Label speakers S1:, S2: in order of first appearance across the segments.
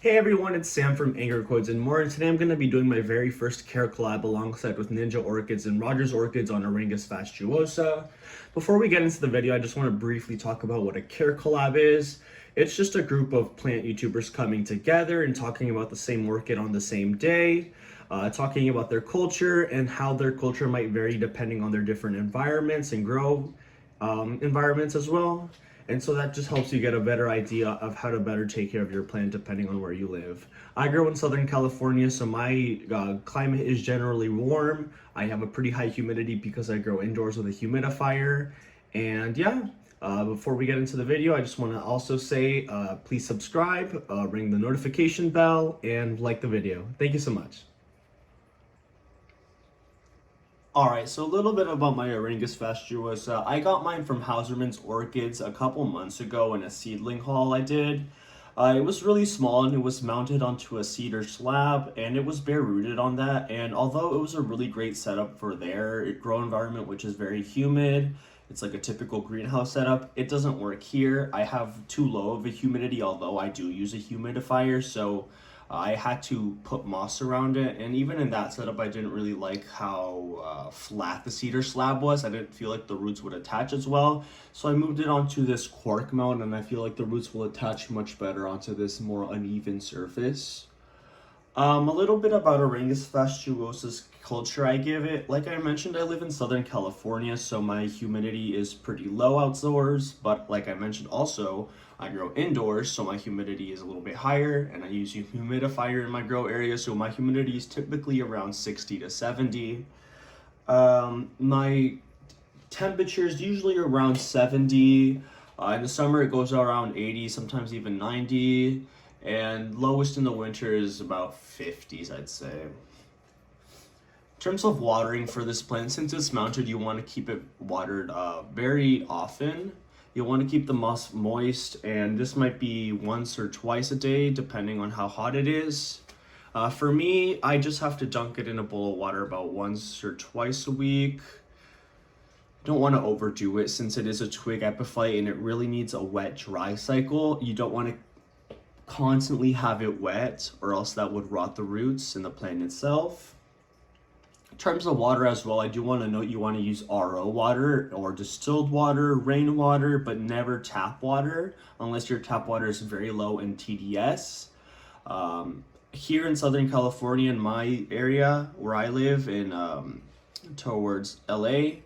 S1: Hey everyone, it's Sam from Aerangis and more, and today I'm going to be doing my very first care collab alongside with Ninja Orchids and Rogers Orchids on Aerangis fastuosa. Before we get into the video, I just want to briefly talk about what a care collab is. It's just a group of plant YouTubers coming together and talking about the same orchid on the same day, talking about their culture and how their culture might vary depending on their different environments and grow environments as well. And so that just helps you get a better idea of how to better take care of your plant depending on where you live. I grow in Southern California, so my climate is generally warm. I have a pretty high humidity because I grow indoors with a humidifier. And yeah, before we get into the video, I just want to also say please subscribe, ring the notification bell, and like the video. Thank you so much. Alright, so a little bit about my Aerangis fastuosa. I got mine from Hauserman's Orchids a couple months ago in a seedling haul I did. It was really small and it was mounted onto a cedar slab and it was bare rooted on that, and although it was a really great setup for their grow environment, which is very humid, it's like a typical greenhouse setup, it doesn't work here. I have too low of a humidity, although I do use a humidifier, so I had to put moss around it, and even in that setup I didn't really like how flat the cedar slab was. I didn't feel like the roots would attach as well, so I moved it onto this cork mount and I feel like the roots will attach much better onto this more uneven surface. A little bit about Aerangis fastuosa's culture I give it. Like I mentioned, I live in Southern California, so my humidity is pretty low outdoors, but like I mentioned also, I grow indoors, so my humidity is a little bit higher, and I use a humidifier in my grow area, so my humidity is typically around 60 to 70. My temperature is usually around 70. In the summer it goes around 80, sometimes even 90. And lowest in the winter is about 50s, I'd say. In terms of watering for this plant, since it's mounted, you want to keep it watered very often. You want to keep the moss moist, and this might be once or twice a day, depending on how hot it is. For me, I just have to dunk it in a bowl of water about once or twice a week. Don't want to overdo it since it is a twig epiphyte and it really needs a wet-dry cycle. You don't want to constantly have it wet, or else that would rot the roots in the plant itself. In terms of water as well, I do want to note you want to use RO water or distilled water, rainwater, but never tap water unless your tap water is very low in TDS. Here in Southern California, in my area where I live in towards LA,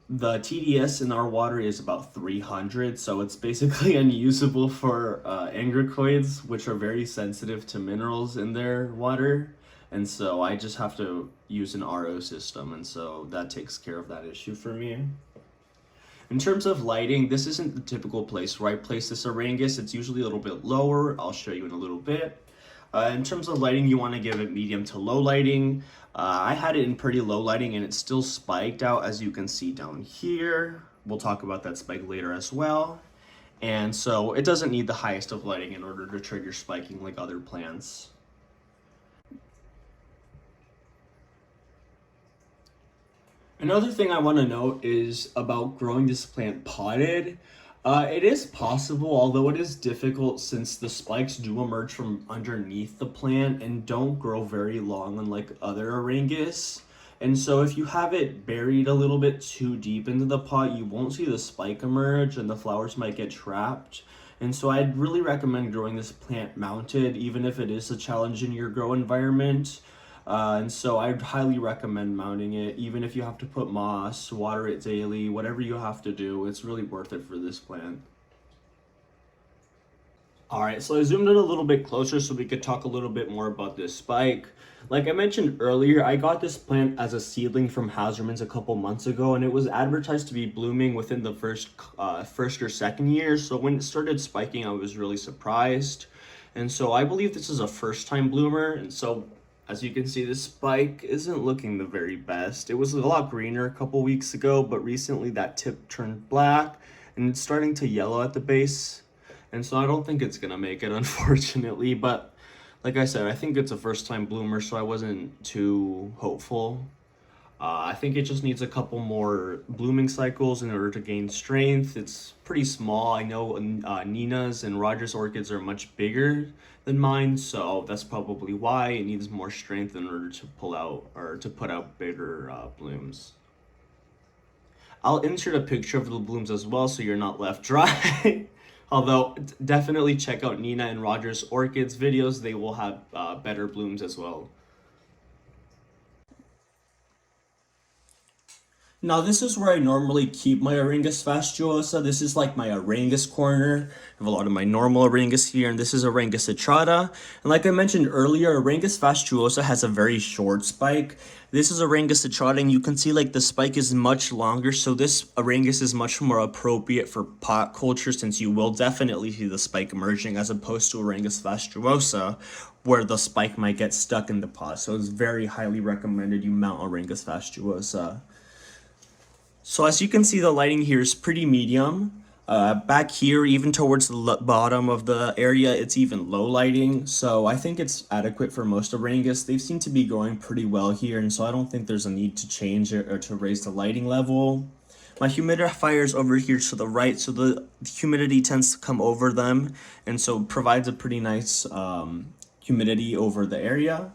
S1: the TDS in our water is about 300, so it's basically unusable for angracoids, which are very sensitive to minerals in their water. And so I just have to use an RO system, and so that takes care of that issue for me. In terms of lighting, this isn't the typical place where I place this Aerangis. It's usually a little bit lower. I'll show you in a little bit. In terms of lighting, you want to give it medium to low lighting. I had it in pretty low lighting and it still spiked out, as you can see down here. We'll talk about that spike later as well. And so it doesn't need the highest of lighting in order to trigger spiking like other plants. Another thing I want to note is about growing this plant potted. It is possible, although it is difficult since the spikes do emerge from underneath the plant and don't grow very long unlike other Aerangis. And so if you have it buried a little bit too deep into the pot, you won't see the spike emerge and the flowers might get trapped. And so I'd really recommend growing this plant mounted, even if it is a challenge in your grow environment. And so I'd highly recommend mounting it, even if you have to put moss, water it daily, whatever you have to do. It's really worth it for this plant. Alright, so I zoomed in a little bit closer so we could talk a little bit more about this spike. Like I mentioned earlier, I got this plant as a seedling from Hauserman's a couple months ago, and it was advertised to be blooming within the first or second year. So when it started spiking, I was really surprised. And so I believe this is a first-time bloomer, and so as you can see, this spike isn't looking the very best. It was a lot greener a couple weeks ago, but recently that tip turned black and it's starting to yellow at the base. And so I don't think it's gonna make it, unfortunately, but like I said, I think it's a first time bloomer, so I wasn't too hopeful. I think it just needs a couple more blooming cycles in order to gain strength. It's pretty small. I know Nina's and Roger's orchids are much bigger than mine, so that's probably why it needs more strength in order to pull out or to put out bigger blooms. I'll insert a picture of the blooms as well so you're not left dry. Although, definitely check out Nina and Roger's orchids videos. They will have better blooms as well. Now this is where I normally keep my Aerangis fastuosa. This is like my Aerangis corner. I have a lot of my normal Aerangis here, and this is Aerangis citrata. And like I mentioned earlier, Aerangis fastuosa has a very short spike. This is Aerangis citrata, and you can see like the spike is much longer, so this Aerangis is much more appropriate for pot culture since you will definitely see the spike emerging as opposed to Aerangis fastuosa, where the spike might get stuck in the pot. So it's very highly recommended you mount Aerangis fastuosa. So as you can see, the lighting here is pretty medium. Back here, even towards the bottom of the area, it's even low lighting. So I think it's adequate for most Aerangis. They seem to be growing pretty well here, and so I don't think there's a need to change it or to raise the lighting level. My humidifier is over here to the right, so the humidity tends to come over them, and so it provides a pretty nice humidity over the area.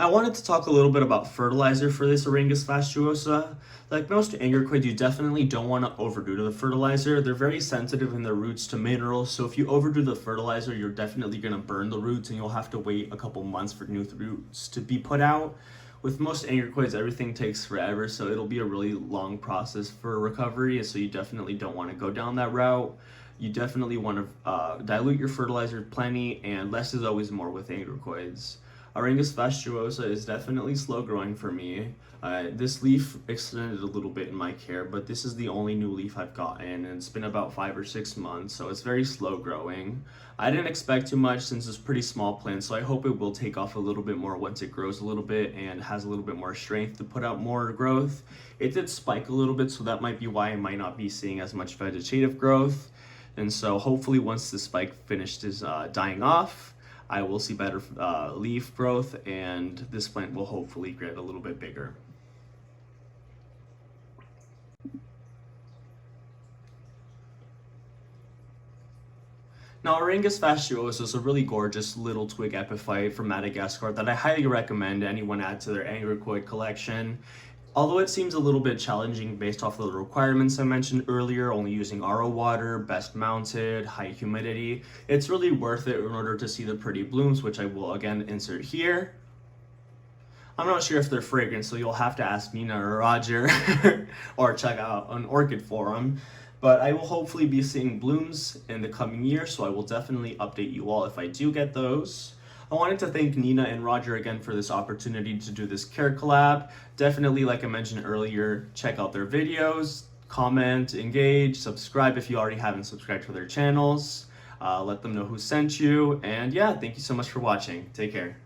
S1: I wanted to talk a little bit about fertilizer for this Aerangis fastuosa. Like most angerquid, you definitely don't want to overdo the fertilizer. They're very sensitive in their roots to minerals, so if you overdo the fertilizer, you're definitely going to burn the roots and you'll have to wait a couple months for new roots to be put out. With most angerquids, everything takes forever, so it'll be a really long process for recovery, so you definitely don't want to go down that route. You definitely want to dilute your fertilizer plenty, and less is always more with angerquids. Aerangis fastuosa is definitely slow growing for me. This leaf extended a little bit in my care, but this is the only new leaf I've gotten, and it's been about 5 or 6 months, so it's very slow growing. I didn't expect too much since it's a pretty small plant, so I hope it will take off a little bit more once it grows a little bit and has a little bit more strength to put out more growth. It did spike a little bit, so that might be why I might not be seeing as much vegetative growth. And so hopefully once the spike finishes dying off, I will see better leaf growth, and this plant will hopefully get a little bit bigger. Now, Aerangis fastuosa is a really gorgeous little twig epiphyte from Madagascar that I highly recommend anyone add to their angerquid collection. Although it seems a little bit challenging based off of the requirements I mentioned earlier, only using RO water, best mounted, high humidity, it's really worth it in order to see the pretty blooms, which I will again insert here. I'm not sure if they're fragrant, so you'll have to ask Nina or Roger or check out an orchid forum. But I will hopefully be seeing blooms in the coming year, so I will definitely update you all if I do get those. I wanted to thank Nina and Roger again for this opportunity to do this care collab. Definitely, like I mentioned earlier, check out their videos, comment, engage, subscribe if you already haven't subscribed to their channels. Let them know who sent you. And yeah, thank you so much for watching. Take care.